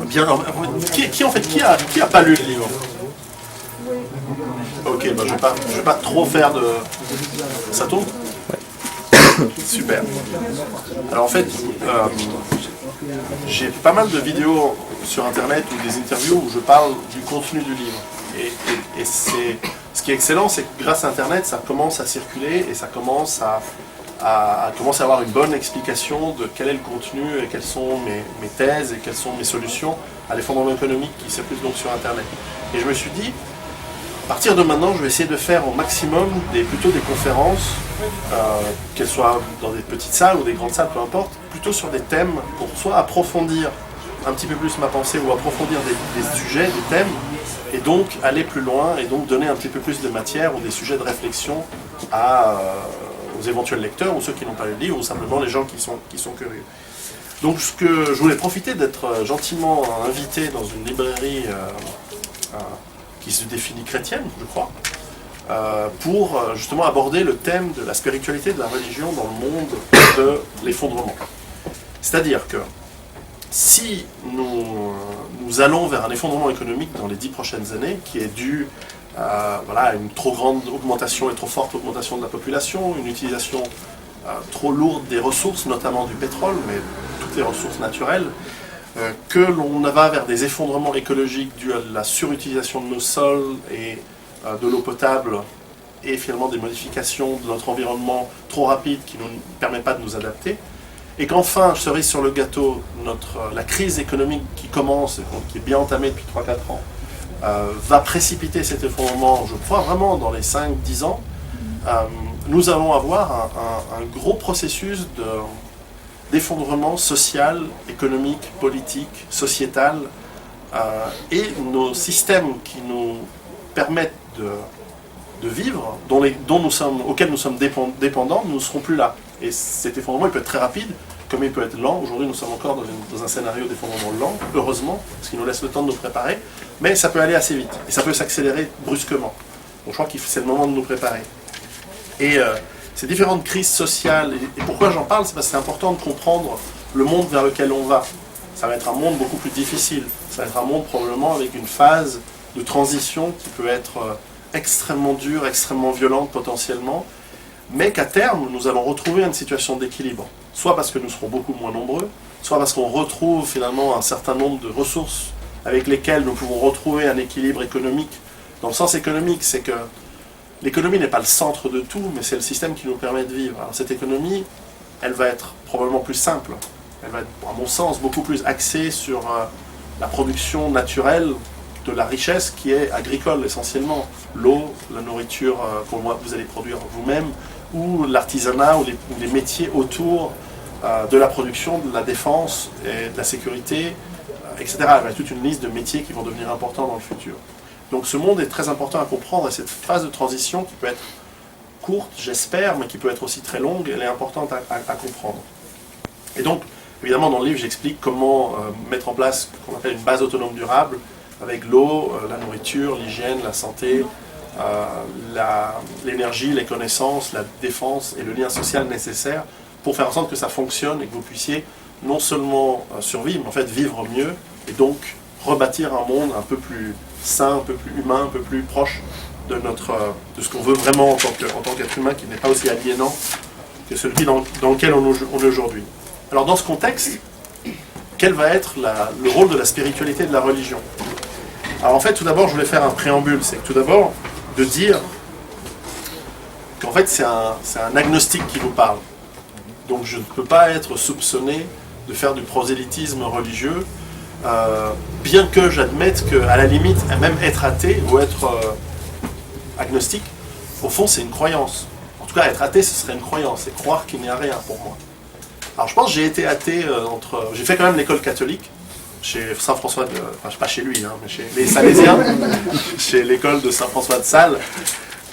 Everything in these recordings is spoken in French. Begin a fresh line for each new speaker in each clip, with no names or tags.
Bien, qui a pas lu le livre? Ok, bah, je vais pas trop faire de... Ça tourne? Super. Alors en fait, j'ai pas mal de vidéos sur internet ou des interviews où je parle du contenu du livre. Et ce qui est excellent, c'est que grâce à internet, ça commence à circuler et ça commence à avoir une bonne explication de quel est le contenu et quelles sont mes thèses et quelles sont mes solutions à l'effondrement économique qui circulent donc sur internet. Et je me suis dit, à partir de maintenant, je vais essayer de faire au maximum plutôt des conférences, qu'elles soient dans des petites salles ou des grandes salles, peu importe, plutôt sur des thèmes pour soit approfondir un petit peu plus ma pensée ou approfondir des sujets, des thèmes, et donc aller plus loin et donc donner un petit peu plus de matière ou des sujets de réflexion aux éventuels lecteurs ou ceux qui n'ont pas lu le livre ou simplement les gens qui sont curieux. Donc je voulais profiter d'être gentiment invité dans une librairie qui se définit chrétienne, je crois, pour justement aborder le thème de la spiritualité de la religion dans le monde de l'effondrement. C'est-à-dire que si nous allons vers un effondrement économique dans les 10 prochaines années, qui est dû à une trop grande augmentation et trop forte augmentation de la population, une utilisation trop lourde des ressources, notamment du pétrole, mais toutes les ressources naturelles, que l'on va vers des effondrements écologiques dus à la surutilisation de nos sols et de l'eau potable, et finalement des modifications de notre environnement trop rapides qui ne nous permettent pas de nous adapter, et qu'enfin, cerise sur le gâteau, la crise économique qui commence, qui est bien entamée depuis 3-4 ans, va précipiter cet effondrement, je crois vraiment dans les 5-10 ans, nous allons avoir un gros processus d'effondrement social, économique, politique, sociétal, et nos systèmes qui nous permettent de vivre, auxquels nous sommes dépendants, ne seront plus là. Et cet effondrement, il peut être très rapide, comme il peut être lent. Aujourd'hui, nous sommes encore dans un scénario d'effondrement lent, heureusement, parce qu'il nous laisse le temps de nous préparer, mais ça peut aller assez vite, et ça peut s'accélérer brusquement. Donc je crois que c'est le moment de nous préparer. Et ces différentes crises sociales, et pourquoi j'en parle, c'est parce que c'est important de comprendre le monde vers lequel on va. Ça va être un monde beaucoup plus difficile, ça va être un monde probablement avec une phase de transition qui peut être extrêmement dure, extrêmement violente potentiellement, mais qu'à terme, nous allons retrouver une situation d'équilibre. Soit parce que nous serons beaucoup moins nombreux, soit parce qu'on retrouve finalement un certain nombre de ressources avec lesquelles nous pouvons retrouver un équilibre économique. Dans le sens économique, c'est que l'économie n'est pas le centre de tout, mais c'est le système qui nous permet de vivre. Alors cette économie, elle va être probablement plus simple. Elle va être, à mon sens, beaucoup plus axée sur la production naturelle de la richesse qui est agricole essentiellement. L'eau, la nourriture que vous allez produire vous-même, ou l'artisanat, ou les métiers autour de la production, de la défense et de la sécurité, etc. Il y a toute une liste de métiers qui vont devenir importants dans le futur. Donc ce monde est très important à comprendre, et cette phase de transition qui peut être courte, j'espère, mais qui peut être aussi très longue, elle est importante à comprendre. Et donc, évidemment, dans le livre, j'explique comment mettre en place ce qu'on appelle une base autonome durable, avec l'eau, la nourriture, l'hygiène, la santé, l'énergie, les connaissances, la défense et le lien social nécessaire pour faire en sorte que ça fonctionne et que vous puissiez non seulement survivre, mais en fait vivre mieux, et donc rebâtir un monde un peu plus sain, un peu plus humain, un peu plus proche de ce qu'on veut vraiment en tant qu'être humain, qui n'est pas aussi aliénant que celui dans lequel on est aujourd'hui. Alors dans ce contexte, quel va être le rôle de la spiritualité et de la religion? Alors en fait, tout d'abord, je voulais faire un préambule, c'est tout d'abord de dire qu'en fait c'est un agnostique qui vous parle. Donc je ne peux pas être soupçonné de faire du prosélytisme religieux, bien que j'admette qu'à la limite, même être athée ou être agnostique, au fond c'est une croyance. En tout cas, être athée, ce serait une croyance, c'est croire qu'il n'y a rien pour moi. Alors je pense que j'ai été athée j'ai fait quand même l'école catholique, chez Saint-François de... Enfin, pas chez lui, mais chez les Salésiens, chez l'école de Saint-François de Sales,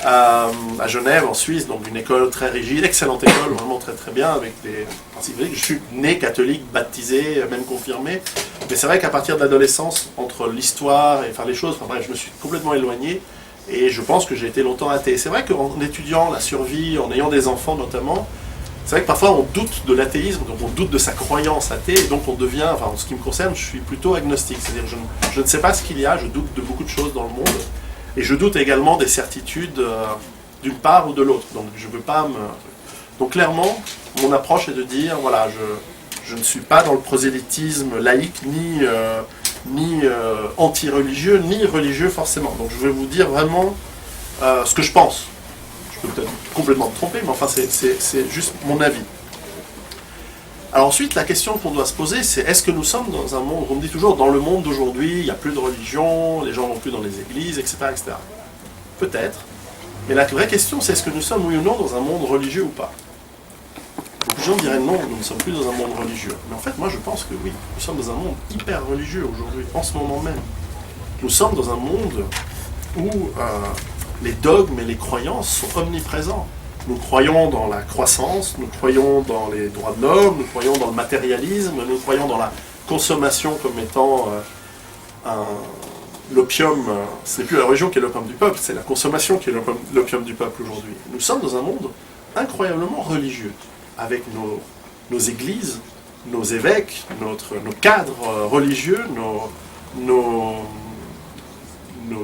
à Genève, en Suisse, donc une école très rigide, excellente école, vraiment très très bien, avec des principes catholiques. Je suis né catholique, baptisé, même confirmé, mais c'est vrai qu'à partir de l'adolescence, entre l'histoire et les choses, bref, je me suis complètement éloigné, et je pense que j'ai été longtemps athée. C'est vrai qu'en étudiant la survie, en ayant des enfants notamment, c'est vrai que parfois on doute de l'athéisme, donc on doute de sa croyance athée, et donc on devient, enfin en ce qui me concerne, je suis plutôt agnostique, c'est-à-dire je ne sais pas ce qu'il y a, je doute de beaucoup de choses dans le monde, et je doute également des certitudes d'une part ou de l'autre, donc je ne veux pas me... Donc clairement, mon approche est de dire, voilà, je ne suis pas dans le prosélytisme laïque, ni anti-religieux, ni religieux forcément, donc je vais vous dire vraiment ce que je pense. Je peux peut-être complètement me tromper, mais enfin c'est juste mon avis. Alors ensuite, la question qu'on doit se poser, c'est est-ce que nous sommes dans un monde, on me dit toujours, dans le monde d'aujourd'hui, il n'y a plus de religion, les gens ne vont plus dans les églises, etc. etc. Peut-être, mais la vraie question, c'est est-ce que nous sommes, oui ou non, dans un monde religieux ou pas? Beaucoup de gens diraient non, nous ne sommes plus dans un monde religieux. Mais en fait, moi je pense que oui, nous sommes dans un monde hyper religieux aujourd'hui, en ce moment même. Nous sommes dans un monde où les dogmes et les croyances sont omniprésents. Nous croyons dans la croissance, nous croyons dans les droits de l'homme, nous croyons dans le matérialisme, nous croyons dans la consommation comme étant l'opium. Ce n'est plus la religion qui est l'opium du peuple, c'est la consommation qui est l'opium du peuple aujourd'hui. Nous sommes dans un monde incroyablement religieux, avec nos églises, nos évêques, nos cadres religieux, nos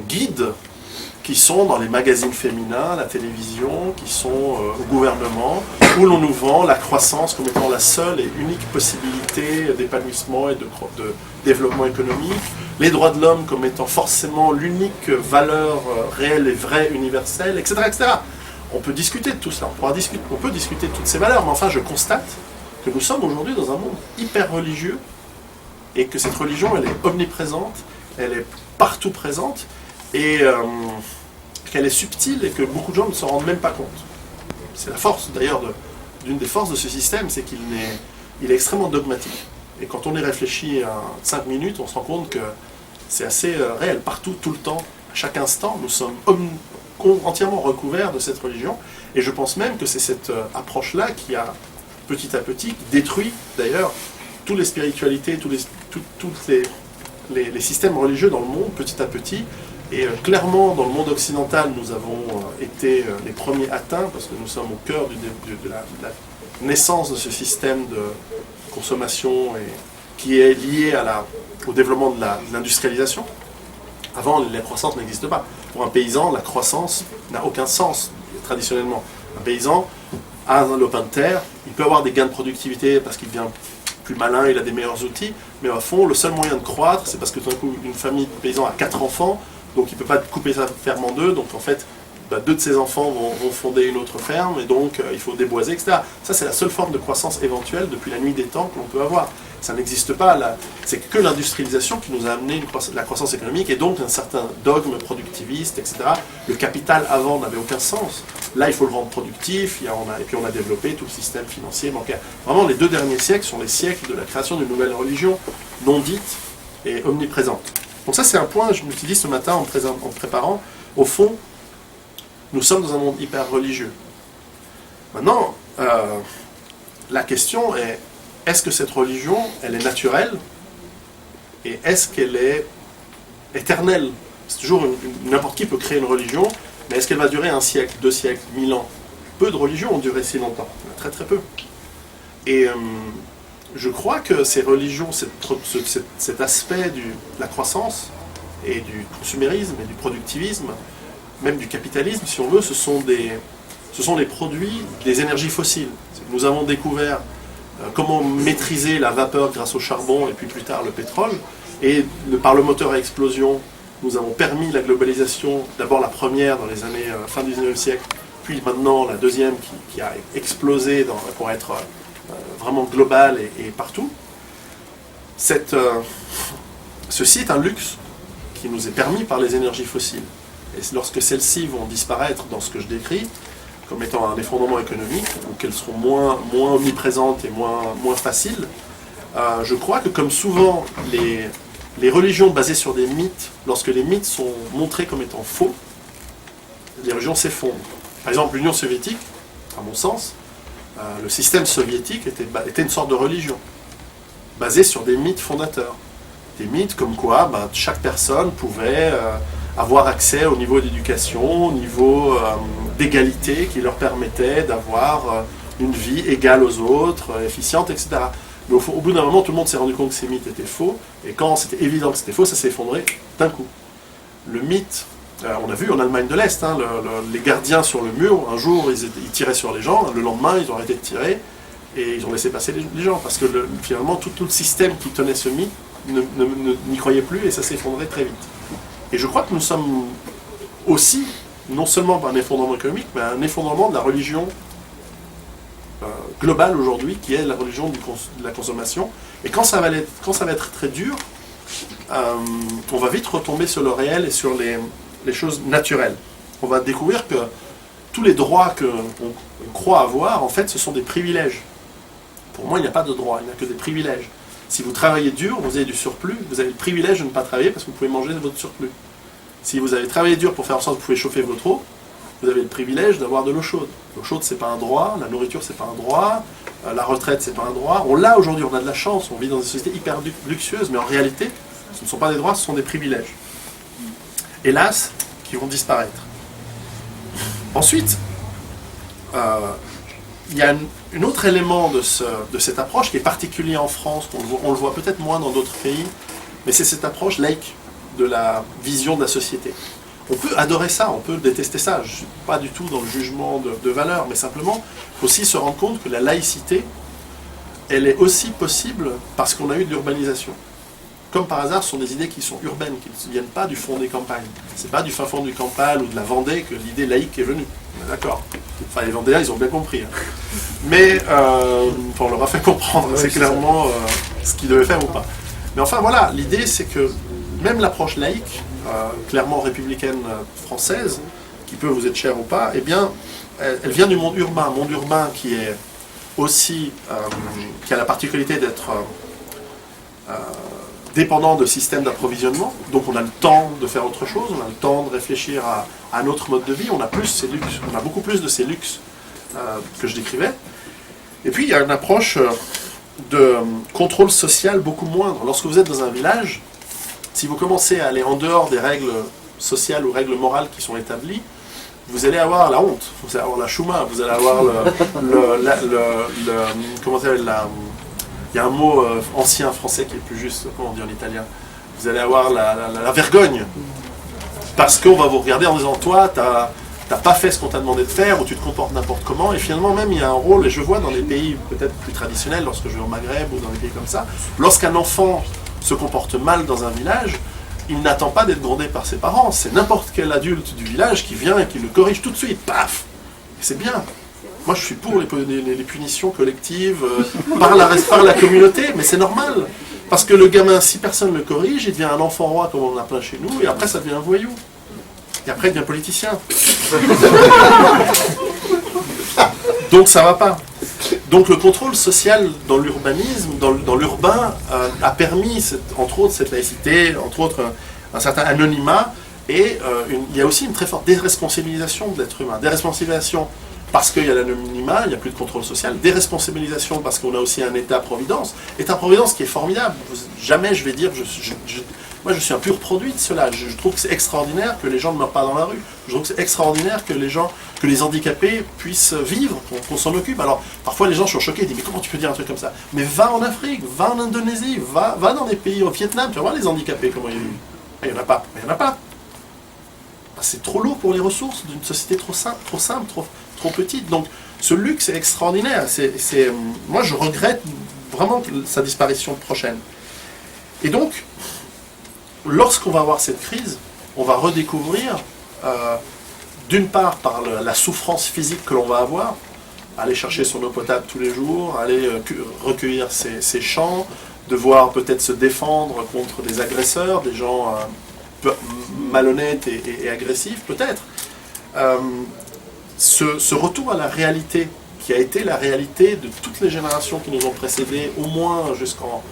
guides, qui sont dans les magazines féminins, la télévision, qui sont au gouvernement, où l'on nous vend la croissance comme étant la seule et unique possibilité d'épanouissement et de développement économique, les droits de l'homme comme étant forcément l'unique valeur réelle et vraie, universelle, etc., etc. On peut discuter de tout cela, on peut discuter de toutes ces valeurs, mais enfin je constate que nous sommes aujourd'hui dans un monde hyper religieux et que cette religion, elle est omniprésente, elle est partout présente, et qu'elle est subtile et que beaucoup de gens ne se rendent même pas compte. C'est la force, d'ailleurs, d'une des forces de ce système, c'est qu'il est extrêmement dogmatique. Et quand on y réfléchit 5 minutes, on se rend compte que c'est assez réel. Partout, tout le temps, à chaque instant, nous sommes entièrement recouverts de cette religion. Et je pense même que c'est cette approche-là qui a, petit à petit, détruit, d'ailleurs, toutes les spiritualités, tous les systèmes religieux dans le monde, petit à petit. Et clairement, dans le monde occidental, nous avons été les premiers atteints, parce que nous sommes au cœur de la naissance de ce système de consommation qui est lié au développement de l'industrialisation. Avant, la croissance n'existe pas. Pour un paysan, la croissance n'a aucun sens, traditionnellement. Un paysan a un lopin de terre, il peut avoir des gains de productivité parce qu'il devient plus malin, il a des meilleurs outils, mais au fond, le seul moyen de croître, c'est parce que tout d'un coup, une famille de paysans a 4 enfants, donc il ne peut pas couper sa ferme en deux, donc en fait, 2 de ses enfants vont fonder une autre ferme, et donc il faut déboiser, etc. Ça, c'est la seule forme de croissance éventuelle depuis la nuit des temps que l'on peut avoir. Ça n'existe pas, c'est que l'industrialisation qui nous a amené la croissance économique, et donc un certain dogme productiviste, etc. Le capital avant n'avait aucun sens. Là, il faut le rendre productif, et puis on a développé tout le système financier, bancaire. Vraiment, les 2 derniers siècles sont les siècles de la création d'une nouvelle religion, non dite et omniprésente. Donc ça, c'est un point, je me suis dit ce matin en préparant, au fond, nous sommes dans un monde hyper religieux. Maintenant, la question est, est-ce que cette religion, elle est naturelle? Et est-ce qu'elle est éternelle? C'est toujours n'importe qui peut créer une religion, mais est-ce qu'elle va durer 1 siècle, 2 siècles, 1000 ans? Peu de religions ont duré si longtemps, très très peu. Et je crois que ces religions, cet aspect de la croissance et du consumérisme et du productivisme, même du capitalisme, si on veut, ce sont les produits des énergies fossiles. Nous avons découvert comment maîtriser la vapeur grâce au charbon et puis plus tard le pétrole, et par le moteur à explosion, nous avons permis la globalisation, d'abord la première dans les années fin du 19e siècle, puis maintenant la deuxième qui a explosé pour être vraiment globale et partout. Ceci est un luxe qui nous est permis par les énergies fossiles. Et lorsque celles-ci vont disparaître dans ce que je décris, comme étant un effondrement économique, ou qu'elles seront moins omniprésentes et moins faciles, je crois que comme souvent les religions basées sur des mythes, lorsque les mythes sont montrés comme étant faux, les religions s'effondrent. Par exemple, l'Union soviétique, à mon sens, le système soviétique était une sorte de religion, basée sur des mythes fondateurs. Des mythes comme quoi chaque personne pouvait avoir accès au niveau d'éducation, au niveau d'égalité qui leur permettait d'avoir une vie égale aux autres, efficiente, etc. Mais au bout d'un moment, tout le monde s'est rendu compte que ces mythes étaient faux, et quand c'était évident que c'était faux, ça s'est effondré d'un coup. Le mythe, on a vu en Allemagne de l'Est, hein, les gardiens sur le mur, un jour ils tiraient sur les gens, le lendemain ils ont arrêté de tirer, et ils ont laissé passer les gens, parce que finalement tout le système qui tenait ce mythe n'y croyait plus, et ça s'est effondré très vite. Et je crois que nous sommes aussi, non seulement un effondrement économique, mais un effondrement de la religion globale aujourd'hui, qui est la religion de la consommation. Et quand ça va être très dur, on va vite retomber sur le réel et sur les choses naturelles. On va découvrir que tous les droits qu'on croit avoir, en fait, ce sont des privilèges. Pour moi, il n'y a pas de droit, il n'y a que des privilèges. Si vous travaillez dur, vous avez du surplus, vous avez le privilège de ne pas travailler parce que vous pouvez manger votre surplus. Si vous avez travaillé dur pour faire en sorte que vous pouvez chauffer votre eau, vous avez le privilège d'avoir de l'eau chaude. L'eau chaude, c'est pas un droit, la nourriture, c'est pas un droit, la retraite, c'est pas un droit. On l'a aujourd'hui, on a de la chance, on vit dans une société hyper luxueuse, mais en réalité, ce ne sont pas des droits, ce sont des privilèges. Hélas, qui vont disparaître. Ensuite, il y a un autre élément de cette approche qui est particulier en France, on le voit peut-être moins dans d'autres pays, mais c'est cette approche laïque de la vision de la société. On peut adorer ça, on peut détester ça, je ne suis pas du tout dans le jugement de valeur, mais simplement, il faut aussi se rendre compte que la laïcité, elle est aussi possible parce qu'on a eu de l'urbanisation. Comme par hasard, ce sont des idées qui sont urbaines, qui ne viennent pas du fond des campagnes. Ce n'est pas du fin fond du Cantal ou de la Vendée que l'idée laïque est venue. On est d'accord. Enfin, les Vendéens, ils ont bien compris. Hein. Mais on leur a fait comprendre, c'est clairement ce qu'ils devaient faire ou pas. Mais enfin, voilà, l'idée, c'est que même l'approche laïque, clairement républicaine française, qui peut vous être chère ou pas, eh bien, elle vient du monde urbain qui est aussi, qui a la particularité d'être dépendant de systèmes d'approvisionnement, donc on a le temps de faire autre chose, on a le temps de réfléchir à un autre mode de vie, on a beaucoup plus de ces luxes que je décrivais. Et puis il y a une approche de contrôle social beaucoup moindre. Lorsque vous êtes dans un village, si vous commencez à aller en dehors des règles sociales ou règles morales qui sont établies, vous allez avoir la honte, vous allez avoir la chouma, vous allez avoir comment ça s'appelle, il y a un mot ancien français qui est plus juste, comment on dit en italien, vous allez avoir la vergogne, parce qu'on va vous regarder en disant, toi, t'as pas fait ce qu'on t'a demandé de faire, ou tu te comportes n'importe comment, et finalement même il y a un rôle, et je vois dans les pays peut-être plus traditionnels, lorsque je vais au Maghreb ou dans des pays comme ça, lorsqu'un enfant se comporte mal dans un village, il n'attend pas d'être grondé par ses parents, c'est n'importe quel adulte du village qui vient et qui le corrige tout de suite, paf. C'est bien. Moi je suis pour les punitions collectives par la communauté, mais c'est normal. Parce que le gamin, si personne ne le corrige, il devient un enfant roi comme on en a plein chez nous, et après ça devient un voyou. Et après il devient politicien. Donc ça va pas. Donc le contrôle social dans l'urbanisme, dans l'urbain, a permis, entre autres, cette laïcité, entre autres, un certain anonymat, et il y a aussi une très forte déresponsabilisation de l'être humain. Déresponsabilisation parce qu'il y a l'anonymat, il n'y a plus de contrôle social. Déresponsabilisation parce qu'on a aussi un État-providence. État-providence qui est formidable. Jamais je vais dire, moi je suis un pur produit de cela. Je trouve que c'est extraordinaire que les gens ne meurent pas dans la rue. Je trouve que c'est extraordinaire que les handicapés puissent vivre, qu'on s'en occupe. Alors parfois les gens sont choqués, ils disent mais comment tu peux dire un truc comme ça? Mais va en Afrique, va en Indonésie, va dans des pays, au Vietnam, tu vas voir les handicapés comment ils vivent. Il n'y en a pas, il n'y en a pas. C'est trop lourd pour les ressources d'une société trop simple, trop petite. Donc ce luxe est extraordinaire. Moi je regrette vraiment sa disparition prochaine. Et donc, lorsqu'on va avoir cette crise, on va redécouvrir, d'une part par la souffrance physique que l'on va avoir, aller chercher son eau potable tous les jours, aller recueillir ses champs, devoir peut-être se défendre contre des agresseurs, des gens malhonnêtes et agressifs peut-être. Ce retour à la réalité, qui a été la réalité de toutes les générations qui nous ont précédés, au moins jusqu'en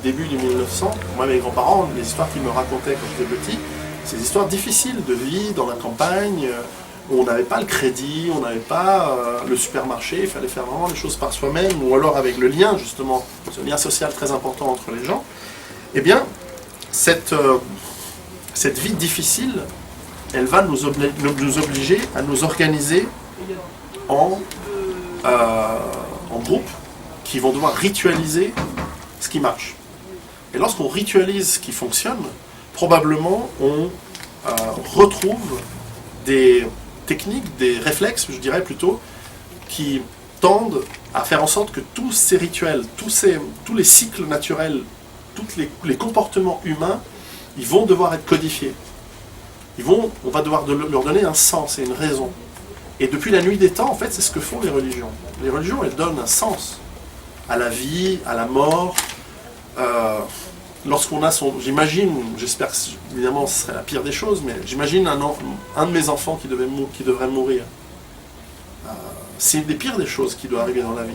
début du 1900, moi mes grands-parents, les histoires qu'ils me racontaient quand j'étais petit, c'est des histoires difficiles de vie dans la campagne, où on n'avait pas le crédit, on n'avait pas le supermarché, il fallait faire vraiment les choses par soi-même, ou alors avec le lien justement, ce lien social très important entre les gens. Eh bien, cette vie difficile, elle va nous obliger à nous organiser en en groupe qui vont devoir ritualiser ce qui marche. Et lorsqu'on ritualise ce qui fonctionne, probablement on retrouve des techniques, des réflexes, je dirais plutôt, qui tendent à faire en sorte que tous ces rituels, tous les cycles naturels, tous les comportements humains, ils vont devoir être codifiés. On va devoir leur donner un sens et une raison. Et depuis la nuit des temps, en fait, c'est ce que font les religions. Les religions, elles donnent un sens à la vie, à la mort. Lorsqu'on a j'imagine, j'espère que évidemment ce serait la pire des choses, mais j'imagine un de mes enfants qui devrait mourir. C'est une des pires des choses qui doit arriver dans la vie.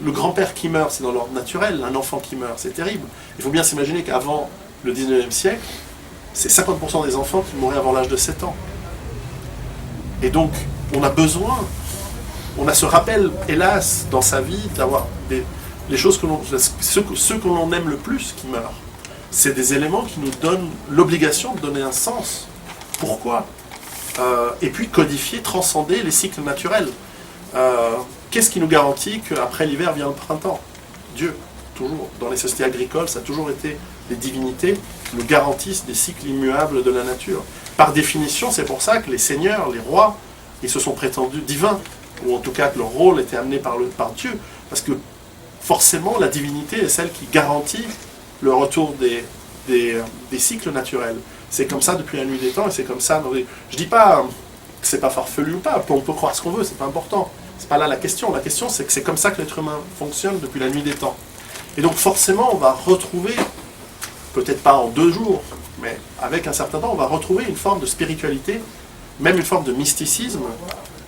Le grand-père qui meurt, c'est dans l'ordre naturel. Un enfant qui meurt, c'est terrible. Il faut bien s'imaginer qu'avant le 19e siècle, c'est 50% des enfants qui mouraient avant l'âge de 7 ans. Et donc, on a besoin, on a ce rappel, hélas, dans sa vie, d'avoir les choses ceux que l'on aime le plus qui meurent. C'est des éléments qui nous donnent l'obligation de donner un sens. Pourquoi et puis codifier, transcender les cycles naturels. Qu'est-ce qui nous garantit qu'après l'hiver vient le printemps? Dieu, toujours. Dans les sociétés agricoles, ça a toujours été les divinités qui nous garantissent des cycles immuables de la nature. Par définition, c'est pour ça que les seigneurs, les rois, ils se sont prétendus divins, ou en tout cas que leur rôle était amené par Dieu, parce que forcément la divinité est celle qui garantit le retour des cycles naturels. C'est comme ça depuis la nuit des temps, et c'est comme ça dans les... Je dis pas que c'est pas farfelu ou pas, on peut croire ce qu'on veut, c'est pas important. C'est pas là la question c'est que c'est comme ça que l'être humain fonctionne depuis la nuit des temps. Et donc forcément on va retrouver, peut-être pas en 2 jours, mais avec un certain temps, on va retrouver une forme de spiritualité, même une forme de mysticisme.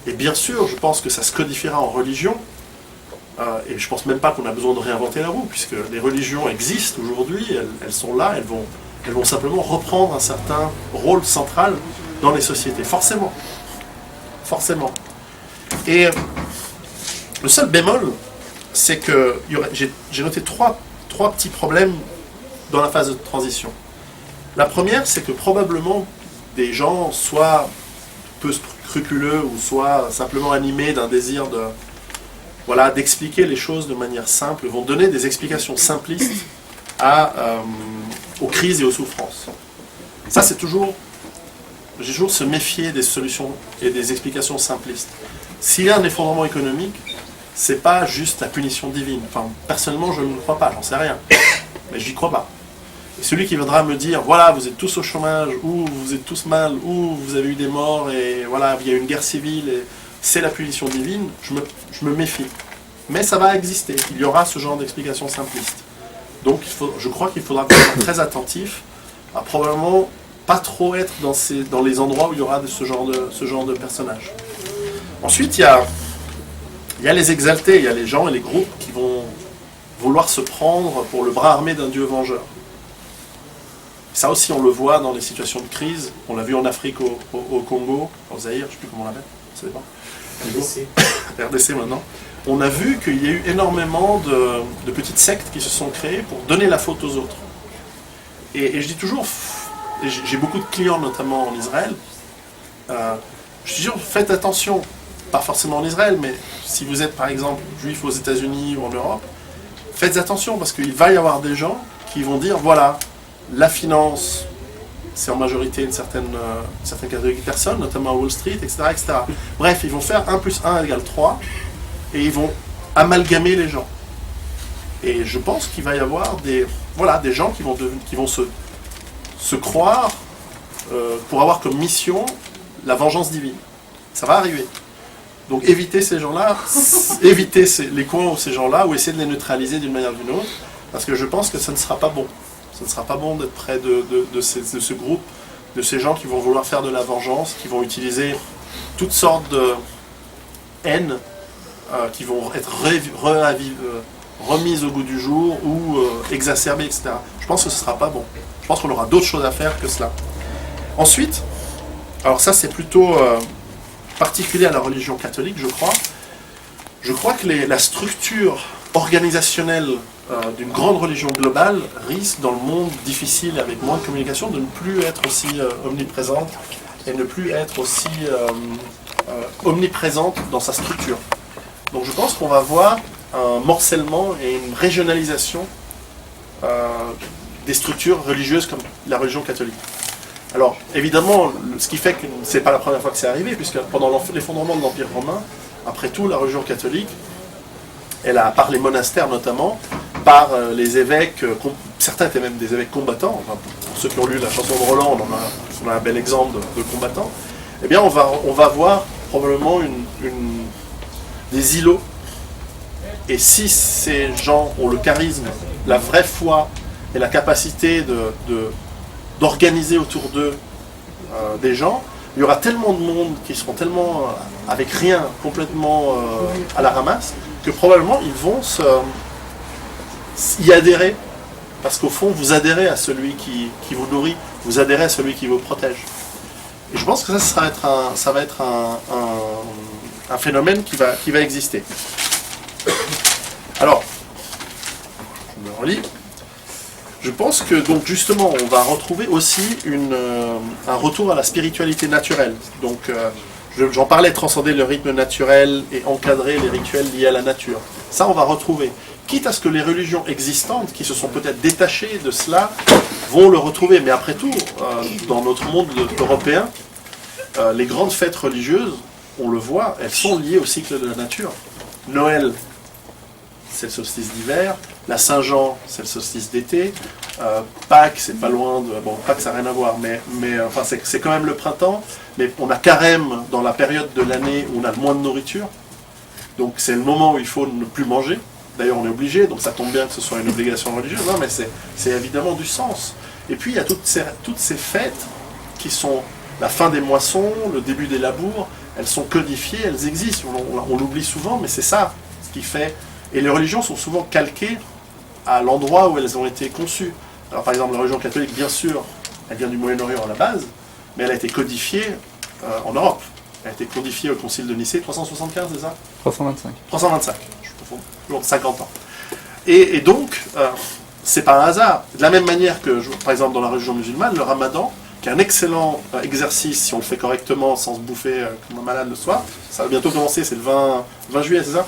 Et bien sûr, je pense que ça se codifiera en religion, et je pense même pas qu'on a besoin de réinventer la roue, puisque les religions existent aujourd'hui, elles sont là, elles vont simplement reprendre un certain rôle central dans les sociétés, forcément. Forcément. Et le seul bémol, c'est que j'ai noté trois petits problèmes dans la phase de transition. La première, c'est que probablement des gens, soit peu scrupuleux, ou soit simplement animés d'un désir d'expliquer les choses de manière simple, vont donner des explications simplistes aux crises et aux souffrances. Ça, j'ai toujours se méfier des solutions et des explications simplistes. S'il y a un effondrement économique, c'est pas juste la punition divine. Enfin, personnellement, je ne le crois pas, j'en sais rien. Mais j'y crois pas. Et celui qui viendra me dire, voilà, vous êtes tous au chômage, ou vous êtes tous mal, ou vous avez eu des morts, et voilà, il y a eu une guerre civile, et c'est la punition divine, je me méfie. Mais ça va exister, il y aura ce genre d'explication simpliste. Donc je crois qu'il faudra être très attentif à probablement pas trop être dans les endroits où il y aura ce genre de personnages. Ensuite, il y a les exaltés, il y a les gens et les groupes qui vont vouloir se prendre pour le bras armé d'un dieu vengeur. Ça aussi, on le voit dans les situations de crise. On l'a vu en Afrique, au Congo, au Zaïre, je ne sais plus comment on l'appelle, ça dépend. RDC maintenant. On a vu qu'il y a eu énormément de petites sectes qui se sont créées pour donner la faute aux autres. Et je dis toujours, j'ai beaucoup de clients notamment en Israël, je dis toujours, faites attention, pas forcément en Israël, mais si vous êtes par exemple juif aux États-Unis ou en Europe, faites attention parce qu'il va y avoir des gens qui vont dire, voilà, la finance, c'est en majorité une certaine catégorie de personnes, notamment à Wall Street, etc., etc. Bref, ils vont faire 1 + 1 = 3, et ils vont amalgamer les gens. Et je pense qu'il va y avoir des gens qui vont se croire pour avoir comme mission la vengeance divine. Ça va arriver. Donc évitez ces gens-là, évitez les coins où ces gens-là, ou essayez de les neutraliser d'une manière ou d'une autre, parce que je pense que ça ne sera pas bon. Ce ne sera pas bon d'être près de ce groupe, de ces gens qui vont vouloir faire de la vengeance, qui vont utiliser toutes sortes de haines, qui vont être remises au goût du jour ou exacerbées, etc. Je pense que ce ne sera pas bon. Je pense qu'on aura d'autres choses à faire que cela. Ensuite, alors ça c'est plutôt particulier à la religion catholique, je crois. Je crois que la structure organisationnelle d'une grande religion globale risque, dans le monde difficile avec moins de communication, de ne plus être aussi omniprésente et ne plus être aussi omniprésente dans sa structure. Donc je pense qu'on va voir un morcellement et une régionalisation des structures religieuses comme la religion catholique. Alors évidemment, ce qui fait que c'est pas la première fois que c'est arrivé, puisque pendant l'effondrement de l'Empire romain, après tout, la religion catholique, elle a, par les monastères notamment, par les évêques, certains étaient même des évêques combattants, enfin, pour ceux qui ont lu la chanson de Roland, on a un bel exemple de combattants, eh bien on va voir probablement des îlots. Et si ces gens ont le charisme, la vraie foi et la capacité d'organiser autour d'eux des gens, il y aura tellement de monde qui seront tellement avec rien, complètement à la ramasse, que probablement ils vont y adhérer. Parce qu'au fond, vous adhérez à celui qui vous nourrit, vous adhérez à celui qui vous protège. Et je pense que ça va être un phénomène qui va exister. Alors, je me relis. Je pense que donc justement, on va retrouver aussi un retour à la spiritualité naturelle. Donc, j'en parlais, transcender le rythme naturel et encadrer les rituels liés à la nature. Ça, on va retrouver. Quitte à ce que les religions existantes, qui se sont peut-être détachées de cela, vont le retrouver. Mais après tout, dans notre monde européen, les grandes fêtes religieuses, on le voit, elles sont liées au cycle de la nature. Noël, c'est le solstice d'hiver. La Saint-Jean, c'est le solstice d'été. Pâques, c'est pas loin de... Bon, Pâques, ça n'a rien à voir, mais enfin, c'est quand même le printemps. Mais on a Carême dans la période de l'année où on a le moins de nourriture. Donc c'est le moment où il faut ne plus manger. D'ailleurs, on est obligé, donc ça tombe bien que ce soit une obligation religieuse. Non, mais c'est évidemment du sens. Et puis, il y a toutes ces fêtes qui sont la fin des moissons, le début des labours. Elles sont codifiées, elles existent. On l'oublie souvent, mais c'est ça ce qui fait... Et les religions sont souvent calquées à l'endroit où elles ont été conçues. Alors par exemple, la religion catholique, bien sûr, elle vient du Moyen-Orient à la base, mais elle a été codifiée en Europe. Elle a été codifiée au Concile de Nicée, 375, c'est ça ?
325.
325, je confonds, toujours 50 ans. Et donc, c'est pas un hasard. De la même manière que, par exemple, dans la religion musulmane, le ramadan, qui est un excellent exercice, si on le fait correctement, sans se bouffer comme un malade le soir, ça va bientôt commencer, c'est le 20 juillet, c'est ça ?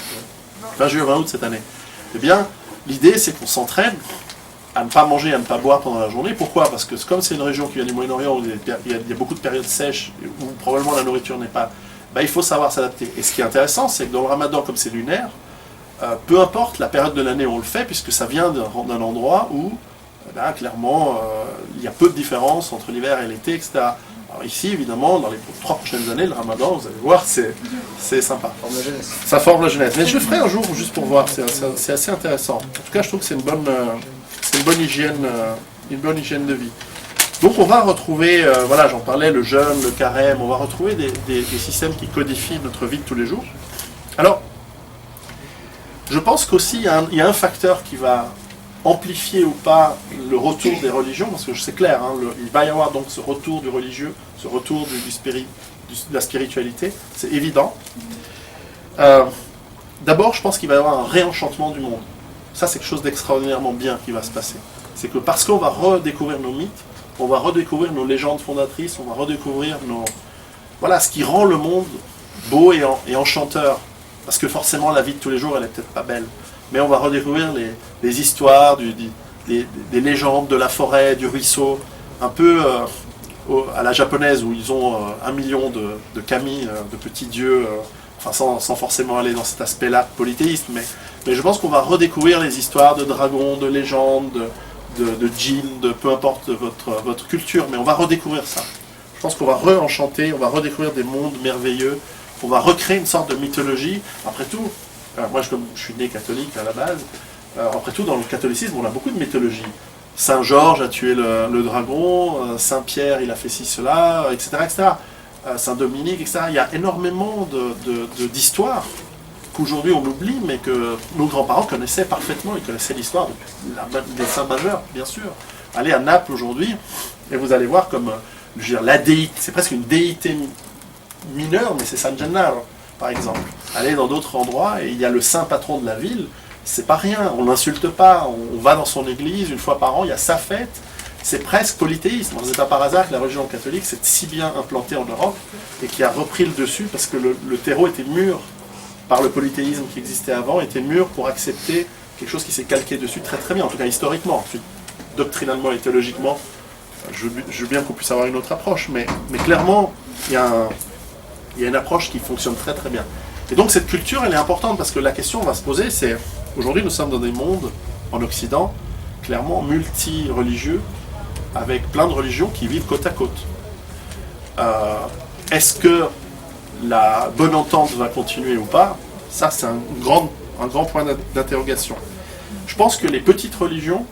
20 juillet, 20 août cette année. Eh bien, l'idée, c'est qu'on s'entraîne à ne pas manger, à ne pas boire pendant la journée. Pourquoi ? Parce que comme c'est une région qui vient du Moyen-Orient, où il y a beaucoup de périodes sèches, où probablement la nourriture n'est pas... il faut savoir s'adapter. Et ce qui est intéressant, c'est que dans le ramadan, comme c'est lunaire, peu importe la période de l'année où on le fait, puisque ça vient d'un endroit où, clairement, il y a peu de différence entre l'hiver et l'été, etc. Alors ici, évidemment, dans les 3 prochaines années, le ramadan, vous allez voir, c'est sympa. Ça forme la jeunesse. Mais je le ferai un jour juste pour voir, c'est assez intéressant. En tout cas, je trouve que c'est une bonne hygiène de vie. Donc on va retrouver, j'en parlais, le jeûne, le carême, on va retrouver des systèmes qui codifient notre vie de tous les jours. Alors, je pense qu'aussi, il y a un facteur qui va amplifier ou pas le retour des religions, parce que c'est clair, il va y avoir donc ce retour du religieux, ce retour de la spiritualité, c'est évident. D'abord, je pense qu'il va y avoir un réenchantement du monde. Ça, c'est quelque chose d'extraordinairement bien qui va se passer. C'est que parce qu'on va redécouvrir nos mythes, on va redécouvrir nos légendes fondatrices, on va redécouvrir ce qui rend le monde beau et enchanteur. Parce que forcément, la vie de tous les jours, elle est peut-être pas belle. Mais on va redécouvrir les histoires, des légendes de la forêt, du ruisseau, un peu à la japonaise, où ils ont 1 million de kami, de petits dieux, sans forcément aller dans cet aspect-là polythéiste, mais je pense qu'on va redécouvrir les histoires de dragons, de légendes, de djinns, de peu importe votre culture, mais on va redécouvrir ça. Je pense qu'on va re-enchanter, on va redécouvrir des mondes merveilleux, on va recréer une sorte de mythologie. Après tout, moi je suis né catholique à la base, après tout dans le catholicisme on a beaucoup de mythologie. Saint Georges a tué le dragon, Saint Pierre il a fait ci, cela, etc. Saint Dominique, etc. Il y a énormément d'histoires qu'aujourd'hui on oublie, mais que nos grands-parents connaissaient parfaitement. Ils connaissaient l'histoire des saints majeurs, bien sûr. Allez à Naples aujourd'hui, et vous allez voir comme, la déité, c'est presque une déité mineure, mais c'est San Gennaro, par exemple. Allez dans d'autres endroits, et il y a le saint patron de la ville, c'est pas rien, on l'insulte pas, on va dans son église une fois par an, il y a sa fête, c'est presque polythéisme. C'est pas par hasard que la religion catholique s'est si bien implantée en Europe, et qui a repris le dessus, parce que le terreau était mûr par le polythéisme qui existait avant, étaient mûrs pour accepter quelque chose qui s'est calqué dessus très très bien, en tout cas historiquement. Ensuite, doctrinalement et théologiquement, je veux bien qu'on puisse avoir une autre approche, mais clairement, il y a une approche qui fonctionne très très bien. Et donc cette culture, elle est importante parce que la question va se poser, c'est, aujourd'hui nous sommes dans des mondes, en Occident, clairement multi-religieux, avec plein de religions qui vivent côte à côte. Est-ce que la bonne entente va continuer ou pas? Ça, c'est un grand point d'interrogation. Je pense que les petites religions,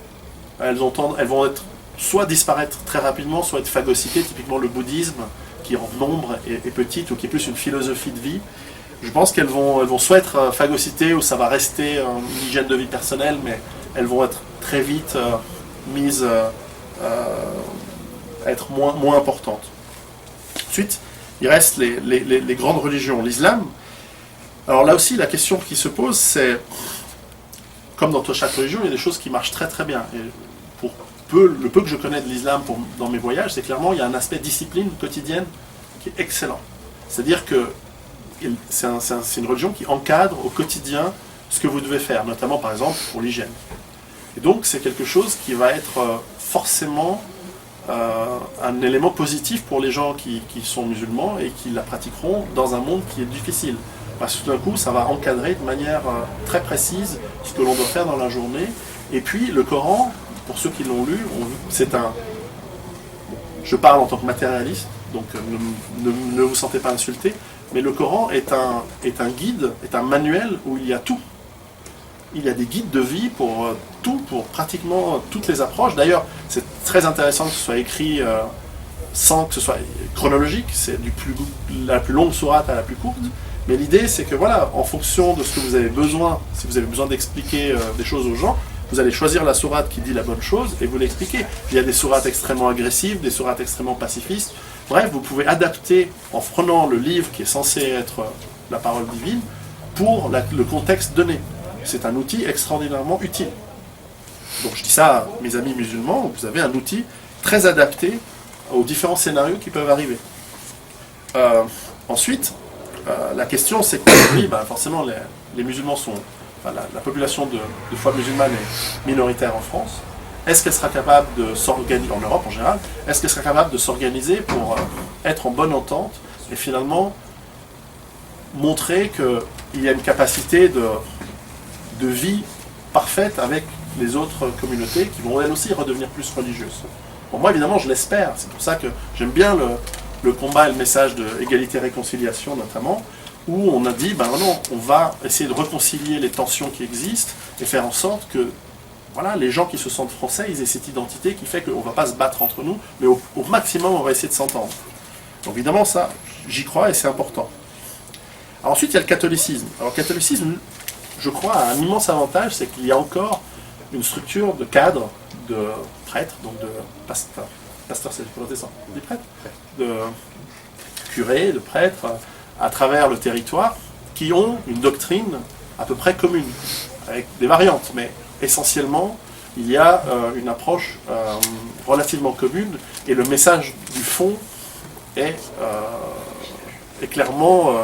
elles vont être soit disparaître très rapidement, soit être phagocytées, typiquement le bouddhisme, qui en nombre est petite, ou qui est plus une philosophie de vie. Je pense qu'elles vont soit être phagocytées, ou ça va rester une hygiène de vie personnelle, mais elles vont être très vite mises à être moins importantes. Ensuite, il reste les grandes religions. L'islam, alors là aussi, la question qui se pose, c'est, comme dans chaque religion, il y a des choses qui marchent très très bien. Et pour le peu que je connais de l'islam dans mes voyages, c'est clairement, il y a un aspect discipline quotidienne qui est excellent. C'est-à-dire que c'est une religion qui encadre au quotidien ce que vous devez faire, notamment par exemple pour l'hygiène. Et donc c'est quelque chose qui va être forcément un élément positif pour les gens qui sont musulmans et qui la pratiqueront dans un monde qui est difficile. Parce que tout d'un coup, ça va encadrer de manière très précise ce que l'on doit faire dans la journée. Et puis le Coran, pour ceux qui l'ont lu, c'est un... Je parle en tant que matérialiste, donc ne vous sentez pas insulté, mais le Coran est un guide, est un manuel où il y a tout. Il y a des guides de vie pour tout, pour pratiquement toutes les approches. D'ailleurs, c'est très intéressant que ce soit écrit sans que ce soit chronologique, c'est la plus longue sourate à la plus courte. Mais l'idée, c'est que voilà, en fonction de ce que vous avez besoin, si vous avez besoin d'expliquer des choses aux gens, vous allez choisir la sourate qui dit la bonne chose et vous l'expliquer. Il y a des sourates extrêmement agressives, des sourates extrêmement pacifistes. Bref, vous pouvez adapter en prenant le livre qui est censé être la parole divine pour le contexte donné. C'est un outil extraordinairement utile. Donc je dis ça à mes amis musulmans, vous avez un outil très adapté aux différents scénarios qui peuvent arriver. Ensuite, la question c'est que oui, forcément les musulmans sont... la population de foi musulmane est minoritaire en France. Est-ce qu'elle sera capable de s'organiser, en Europe en général, est-ce qu'elle sera capable de s'organiser pour être en bonne entente et finalement montrer qu'il y a une capacité de vie parfaite avec les autres communautés qui vont elles aussi redevenir plus religieuses. Bon, moi évidemment je l'espère, c'est pour ça que j'aime bien le combat et le message d'égalité-réconciliation notamment, où on a dit, non, on va essayer de réconcilier les tensions qui existent et faire en sorte que voilà, les gens qui se sentent français, ils aient cette identité qui fait qu'on ne va pas se battre entre nous, mais au maximum on va essayer de s'entendre. Donc évidemment ça, j'y crois et c'est important. Alors, ensuite il y a le catholicisme. Alors le catholicisme, je crois, a un immense avantage, c'est qu'il y a encore une structure de cadres, de prêtres, donc de pasteurs, c'est le protestant, des prêtres, de curés, de prêtres, à travers le territoire, qui ont une doctrine à peu près commune, avec des variantes, mais essentiellement, il y a une approche relativement commune, et le message du fond est clairement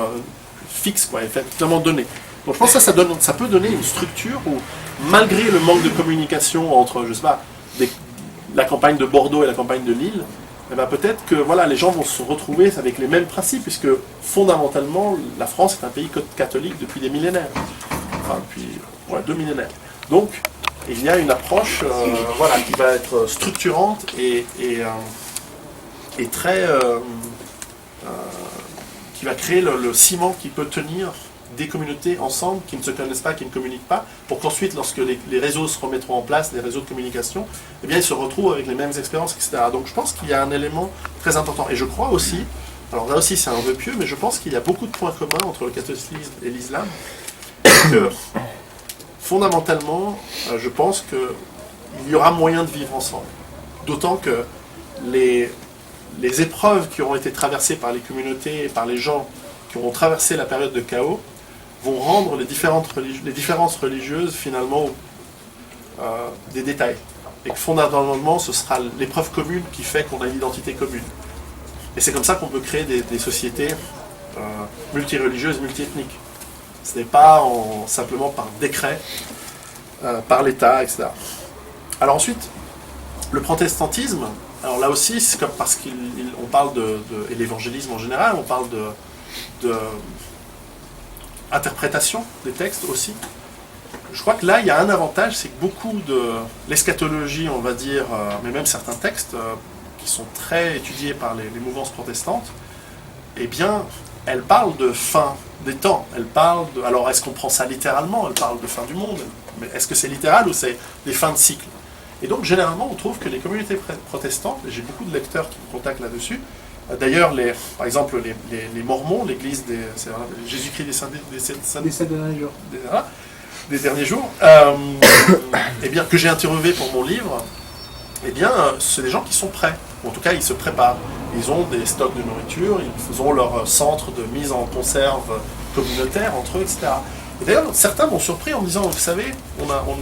fixe, est clairement donné. Donc je pense que ça peut donner une structure où, malgré le manque de communication entre, je sais pas, la campagne de Bordeaux et la campagne de Lille, peut-être que voilà, les gens vont se retrouver avec les mêmes principes, puisque fondamentalement, la France est un pays catholique depuis des millénaires. Enfin, depuis 2 millénaires. Donc, il y a une approche qui va être structurante et très... qui va créer le ciment qui peut tenir des communautés ensemble, qui ne se connaissent pas, qui ne communiquent pas, pour qu'ensuite, lorsque les réseaux se remettront en place, les réseaux de communication, eh bien, ils se retrouvent avec les mêmes expériences, etc. Donc je pense qu'il y a un élément très important. Et je crois aussi, alors là aussi c'est un vœu pieux, mais je pense qu'il y a beaucoup de points communs entre le catholicisme et l'islam, que fondamentalement, je pense qu'il y aura moyen de vivre ensemble. D'autant que les épreuves qui auront été traversées par les communautés et par les gens qui auront traversé la période de chaos vont rendre les différences religieuses finalement des détails. Et que fondamentalement, ce sera l'épreuve commune qui fait qu'on a une identité commune. Et c'est comme ça qu'on peut créer des sociétés multireligieuses, multiethniques. Ce n'est pas simplement par décret, par l'État, etc. Alors ensuite, le protestantisme, alors là aussi, c'est comme parce qu'on parle et l'évangélisme en général, on parle de interprétation des textes aussi. Je crois que là, il y a un avantage, c'est que beaucoup de l'eschatologie, on va dire, mais même certains textes qui sont très étudiés par les mouvances protestantes, eh bien, elles parlent de fin des temps. Elles parlent de... Alors, est-ce qu'on prend ça littéralement? Elles parlent de fin du monde. Mais est-ce que c'est littéral ou c'est des fins de cycle? Et donc, généralement, on trouve que les communautés protestantes, et j'ai beaucoup de lecteurs qui me contactent là-dessus, d'ailleurs, par exemple, les Mormons, l'église Jésus-Christ des sept derniers jours, des derniers jours, eh bien, que j'ai interviewé pour mon livre, eh bien, c'est des gens qui sont prêts. Ou en tout cas, ils se préparent. Ils ont des stocks de nourriture, ils ont leur centre de mise en conserve communautaire entre eux, etc. Et d'ailleurs, certains m'ont surpris en me disant, vous savez,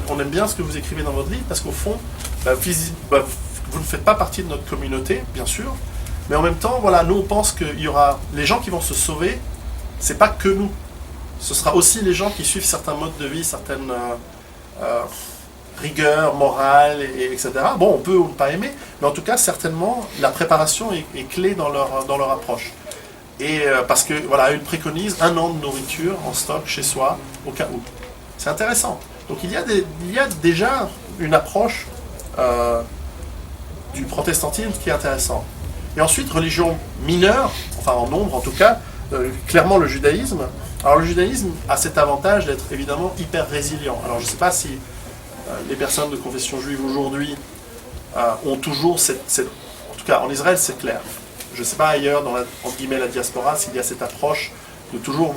on aime bien ce que vous écrivez dans votre livre, parce qu'au fond, vous ne faites pas partie de notre communauté, bien sûr, mais en même temps, voilà, nous on pense qu'il y aura les gens qui vont se sauver, c'est pas que nous. Ce sera aussi les gens qui suivent certains modes de vie, certaines rigueurs morales, etc. Bon, on peut ou ne pas aimer, mais en tout cas, certainement, la préparation est clé dans leur approche. Et parce que, voilà, ils préconisent 1 an de nourriture en stock chez soi, au cas où. C'est intéressant. Donc il y a déjà une approche du protestantisme qui est intéressante. Et ensuite, religion mineure, enfin en nombre en tout cas, clairement le judaïsme. Alors le judaïsme a cet avantage d'être évidemment hyper résilient. Alors je ne sais pas si les personnes de confession juive aujourd'hui ont toujours en tout cas en Israël c'est clair. Je ne sais pas ailleurs dans entre guillemets la diaspora s'il y a cette approche de toujours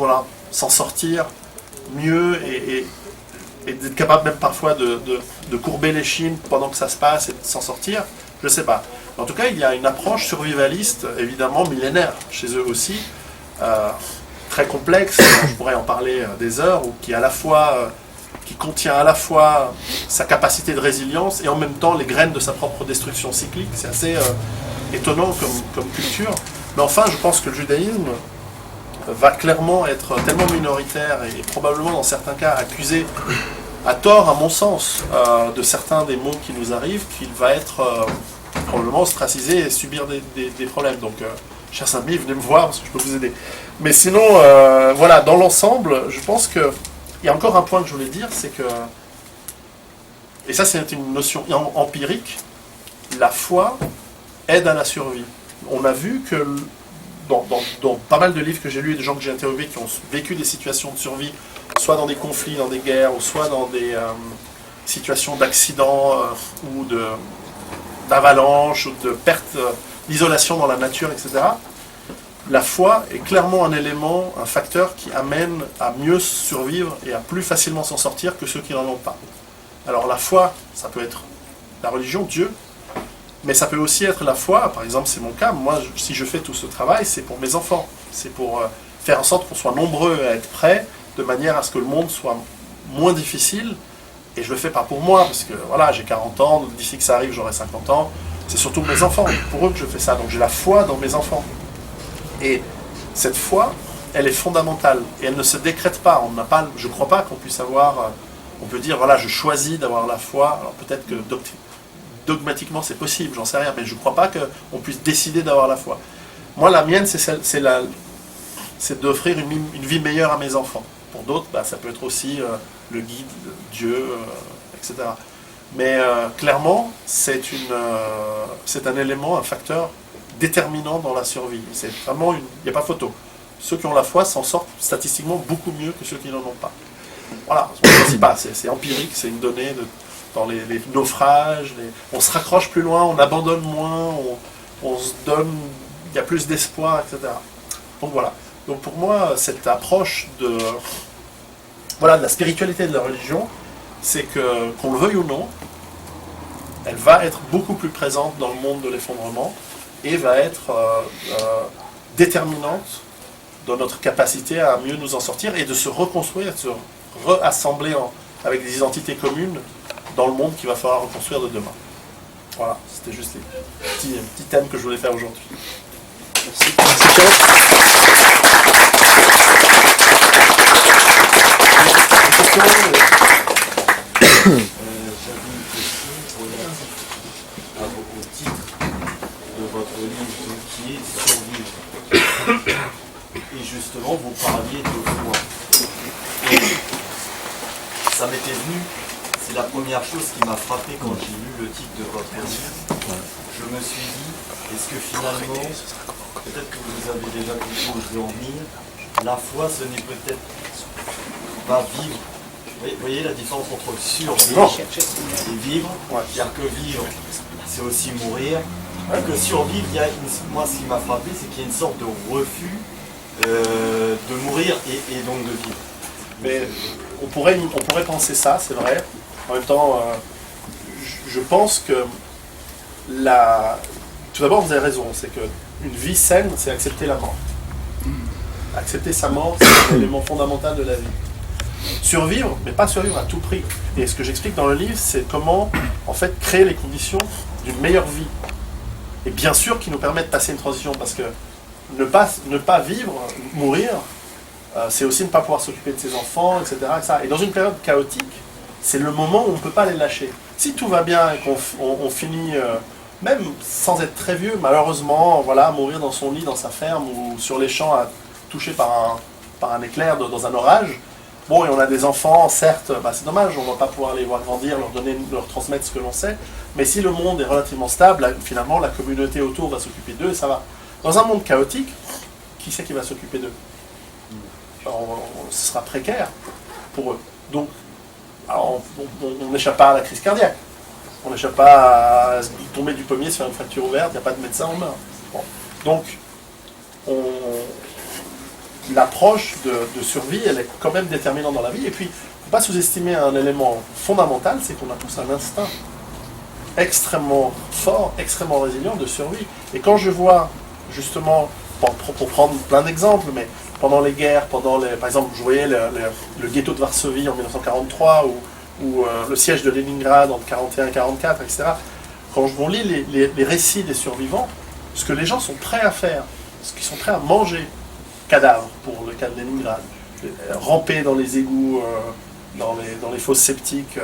s'en sortir mieux et d'être capable même parfois de courber l'échine pendant que ça se passe et de s'en sortir. Je ne sais pas. En tout cas, il y a une approche survivaliste, évidemment millénaire, chez eux aussi, très complexe, je pourrais en parler des heures, ou qui contient à la fois sa capacité de résilience et en même temps les graines de sa propre destruction cyclique. C'est assez étonnant comme culture. Mais enfin, je pense que le judaïsme va clairement être tellement minoritaire et probablement dans certains cas accusé à tort, à mon sens, de certains des mots qui nous arrivent, qu'il va être probablement ostracisé et subir des problèmes. Donc, chers amis, venez me voir parce que je peux vous aider. Mais sinon, voilà, dans l'ensemble, je pense que il y a encore un point que je voulais dire, c'est que, et ça c'est une notion empirique, la foi aide à la survie. On a vu que dans pas mal de livres que j'ai lus et de gens que j'ai interviewés qui ont vécu des situations de survie, soit dans des conflits, dans des guerres, ou soit dans des situations d'accidents ou d'avalanches, ou de perte, d'isolation dans la nature, etc. La foi est clairement un élément, un facteur qui amène à mieux survivre et à plus facilement s'en sortir que ceux qui n'en ont pas. Alors la foi, ça peut être la religion, Dieu, mais ça peut aussi être la foi, par exemple c'est mon cas, moi si je fais tout ce travail, c'est pour mes enfants, c'est pour faire en sorte qu'on soit nombreux à être prêts, de manière à ce que le monde soit moins difficile, et je le fais pas pour moi, parce que voilà, j'ai 40 ans, d'ici que ça arrive j'aurai 50 ans, c'est surtout mes enfants, pour eux que je fais ça, donc j'ai la foi dans mes enfants. Et cette foi, elle est fondamentale, et elle ne se décrète pas, je ne crois pas qu'on puisse avoir, on peut dire, voilà, je choisis d'avoir la foi, alors peut-être que dogmatiquement c'est possible, j'en sais rien, mais je ne crois pas qu'on puisse décider d'avoir la foi. Moi, la mienne, c'est d'offrir une vie meilleure à mes enfants. Pour d'autres, ça peut être aussi le guide, Dieu, etc. Mais clairement, c'est un élément, un facteur déterminant dans la survie. C'est vraiment il n'y a pas photo. Ceux qui ont la foi s'en sortent statistiquement beaucoup mieux que ceux qui n'en ont pas. Voilà, c'est empirique, c'est une donnée dans les naufrages, on se raccroche plus loin, on abandonne moins, on se donne, il y a plus d'espoir, etc. Donc voilà. Donc pour moi, cette approche de la spiritualité et de la religion, c'est que, qu'on le veuille ou non, elle va être beaucoup plus présente dans le monde de l'effondrement et va être déterminante dans notre capacité à mieux nous en sortir et de se reconstruire, de se réassembler avec des identités communes dans le monde qu'il va falloir reconstruire de demain. Voilà, c'était juste les petits thèmes que je voulais faire aujourd'hui. Merci. Merci. question.
J'avais une question relative au titre de votre livre qui est Survivre. Et justement, vous parliez de foi. Et ça m'était venu, c'est la première chose qui m'a frappé quand j'ai lu le titre de votre livre. Je me suis dit, est-ce que finalement, peut-être que vous avez déjà compris où je veux en venir, la foi, ce n'est peut-être pas vivre. Vous voyez la différence entre survivre et vivre. C'est-à-dire que vivre, c'est aussi mourir. Et que survivre, moi, ce qui m'a frappé, c'est qu'il y a une sorte de refus de mourir et donc de vivre.
Mais on pourrait penser ça, c'est vrai. En même temps, je pense que tout d'abord, vous avez raison, c'est qu'une vie saine, c'est accepter la mort. Accepter sa mort, c'est un élément fondamental de la vie. Survivre, mais pas survivre à tout prix. Et ce que j'explique dans le livre, c'est comment, en fait, créer les conditions d'une meilleure vie. Et bien sûr, qui nous permet de passer une transition, parce que ne pas vivre, mourir, c'est aussi ne pas pouvoir s'occuper de ses enfants, etc., etc. Et dans une période chaotique, c'est le moment où on ne peut pas les lâcher. Si tout va bien et qu'on finit, même sans être très vieux, malheureusement, voilà, mourir dans son lit, dans sa ferme, ou sur les champs, touché par un éclair dans un orage, bon, et on a des enfants, certes, c'est dommage, on ne va pas pouvoir les voir grandir, leur transmettre ce que l'on sait, mais si le monde est relativement stable, finalement, la communauté autour va s'occuper d'eux, et ça va. Dans un monde chaotique, qui c'est qui va s'occuper d'eux? Ce sera précaire pour eux. Donc, alors, on n'échappe pas à la crise cardiaque. On n'échappe pas à tomber du pommier, se faire une fracture ouverte, il n'y a pas de médecin, on meurt. Bon. Donc, l'approche de survie, elle est quand même déterminante dans la vie. Et puis, il ne faut pas sous-estimer un élément fondamental, c'est qu'on a tous un instinct extrêmement fort, extrêmement résilient de survie. Et quand je vois, justement, pour prendre plein d'exemples, mais pendant les guerres, par exemple, je voyais le ghetto de Varsovie en 1943, ou le siège de Leningrad entre 1941 et 1944, etc. Quand on lit les récits des survivants, ce que les gens sont prêts à faire, ce qu'ils sont prêts à manger, cadavres pour le cas de Leningrad, ramper dans les égouts, dans les fosses septiques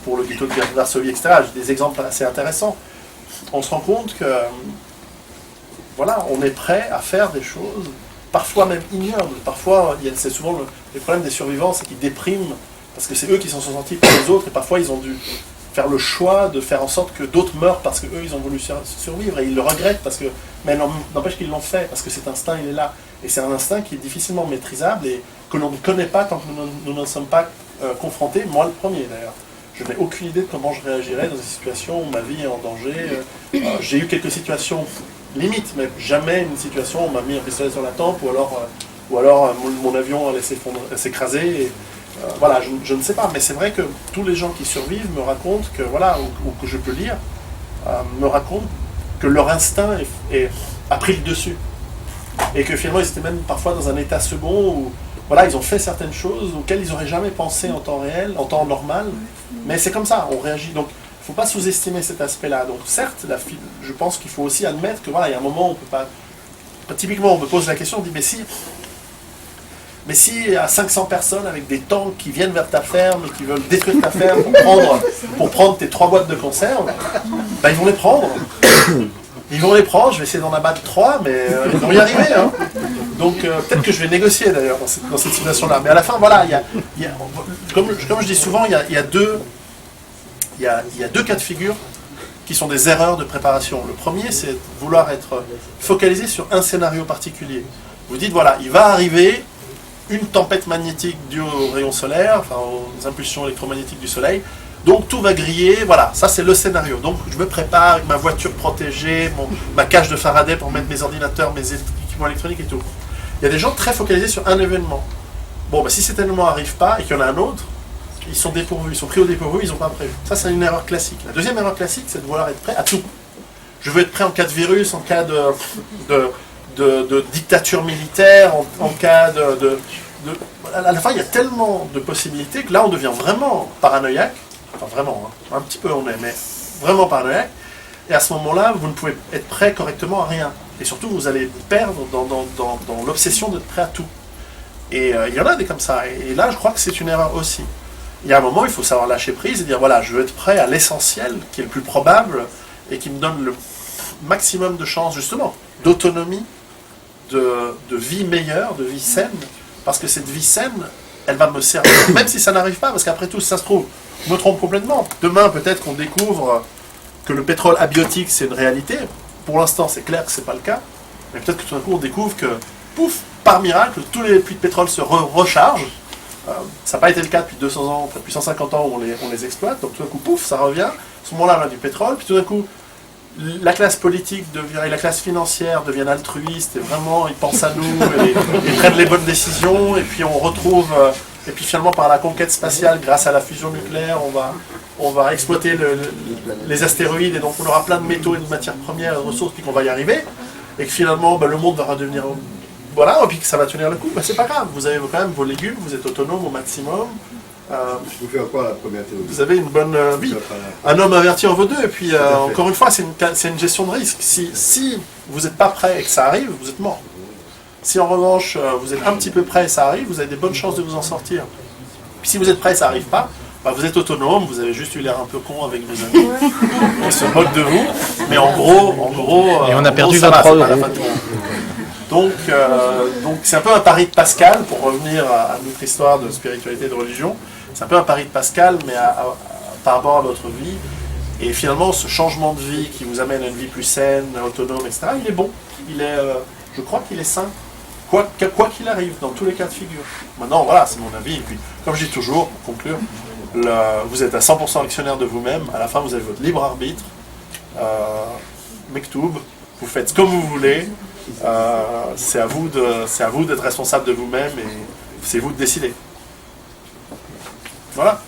pour le ghetto de Varsovie, etc. J'ai des exemples assez intéressants. On se rend compte que voilà, on est prêt à faire des choses, parfois même ignobles. Parfois, c'est souvent le problème des survivants, c'est qu'ils dépriment, parce que c'est eux qui s'en sont sortis par les autres, et parfois ils ont dû faire le choix de faire en sorte que d'autres meurent parce qu'eux, ils ont voulu survivre, et ils le regrettent, mais n'empêche qu'ils l'ont fait, parce que cet instinct, il est là. Et c'est un instinct qui est difficilement maîtrisable, et que l'on ne connaît pas tant que nous ne sommes pas confrontés, moi le premier d'ailleurs. Je n'ai aucune idée de comment je réagirais dans des situations où ma vie est en danger. J'ai eu quelques situations limites, mais jamais une situation où on m'a mis un pistolet sur la tempe, ou alors mon avion allait s'écraser. Voilà, je ne sais pas, mais c'est vrai que tous les gens qui survivent me racontent que, voilà, ou que je peux lire, me racontent que leur instinct a pris le dessus. Et que finalement, ils étaient même parfois dans un état second où, voilà, ils ont fait certaines choses auxquelles ils n'auraient jamais pensé en temps réel, en temps normal, mais c'est comme ça, on réagit. Donc, il ne faut pas sous-estimer cet aspect-là. Donc, certes, je pense qu'il faut aussi admettre que, voilà, il y a un moment où on ne peut pas... Typiquement, on me pose la question, on dit, mais si il y a 500 personnes avec des tanks qui viennent vers ta ferme et qui veulent détruire ta ferme pour prendre tes 3 boîtes de conserve, ils vont les prendre. Ils vont les prendre, je vais essayer d'en abattre 3, mais ils vont y arriver. Hein. Donc peut-être que je vais négocier d'ailleurs dans cette situation-là. Mais à la fin, voilà, comme je dis souvent, il y a deux cas de figure qui sont des erreurs de préparation. Le premier, c'est de vouloir être focalisé sur un scénario particulier. Vous dites, voilà, il va arriver une tempête magnétique due aux rayons solaires, enfin aux impulsions électromagnétiques du soleil, donc tout va griller, voilà, ça c'est le scénario. Donc je me prépare avec ma voiture protégée, ma cage de Faraday pour mettre mes ordinateurs, mes équipements électroniques et tout. Il y a des gens très focalisés sur un événement. Bon, si cet événement n'arrive pas et qu'il y en a un autre, ils sont dépourvus, ils sont pris au dépourvu, ils n'ont pas prévu. Ça c'est une erreur classique. La deuxième erreur classique, c'est de vouloir être prêt à tout. Je veux être prêt en cas de virus, en cas de dictature militaire, en cas à la fin, il y a tellement de possibilités que là, on devient vraiment paranoïaque. Enfin, vraiment, hein, un petit peu on est, mais vraiment paranoïaque. Et à ce moment-là, vous ne pouvez être prêt correctement à rien. Et surtout, vous allez perdre dans l'obsession d'être prêt à tout. Et il y en a des comme ça. Et là, je crois que c'est une erreur aussi. Il y a un moment, il faut savoir lâcher prise et dire, voilà, je veux être prêt à l'essentiel, qui est le plus probable, et qui me donne le maximum de chances, justement, d'autonomie, de vie meilleure, de vie saine, parce que cette vie saine, elle va me servir, même si ça n'arrive pas, parce qu'après tout, si ça se trouve, je me trompe complètement. Demain, peut-être qu'on découvre que le pétrole abiotique, c'est une réalité. Pour l'instant, c'est clair que ce n'est pas le cas. Mais peut-être que tout d'un coup, on découvre que, pouf, par miracle, tous les puits de pétrole se rechargent. Ça n'a pas été le cas depuis 200 ans, depuis 150 ans où on les exploite. Donc tout d'un coup, pouf, ça revient. À ce moment-là, on a du pétrole. Puis tout d'un coup, la classe politique devient, et la classe financière deviennent altruistes. Et vraiment, ils pensent à nous, et ils prennent les bonnes décisions. Et puis on retrouve... et puis finalement, par la conquête spatiale, grâce à la fusion nucléaire, on va exploiter les astéroïdes. Et donc on aura plein de métaux et de matières premières et de ressources, puis qu'on va y arriver. Et que finalement, le monde va redevenir... Voilà, et puis que ça va tenir le coup, c'est pas grave, vous avez quand même vos légumes, vous êtes autonome au maximum.
Vous faites quoi la première théorie?
Vous avez une bonne vie. Un homme averti en vaut deux, et puis encore une fois, c'est une gestion de risque. Si vous n'êtes pas prêt et que ça arrive, vous êtes mort. Si en revanche, vous êtes un petit peu prêt et ça arrive, vous avez des bonnes chances de vous en sortir. Puis si vous êtes prêt et ça n'arrive pas, vous êtes autonome, vous avez juste eu l'air un peu con avec vos amis, on se moque de vous, mais en gros...
Et on a perdu
ça
23
va,
euros.
Donc c'est un peu un pari de Pascal, pour revenir à notre histoire de spiritualité et de religion, c'est un peu un pari de Pascal, mais par rapport à votre vie. Et finalement, ce changement de vie qui vous amène à une vie plus saine, autonome, etc., il est bon. Je crois qu'il est sain, quoi qu'il arrive, dans tous les cas de figure. Maintenant, voilà, c'est mon avis. Et puis, comme je dis toujours, pour conclure, vous êtes à 100% actionnaire de vous-même. À la fin, vous avez votre libre arbitre. Mektoub, vous faites comme vous voulez. C'est à vous d'être responsable de vous-même et c'est vous de décider. Voilà.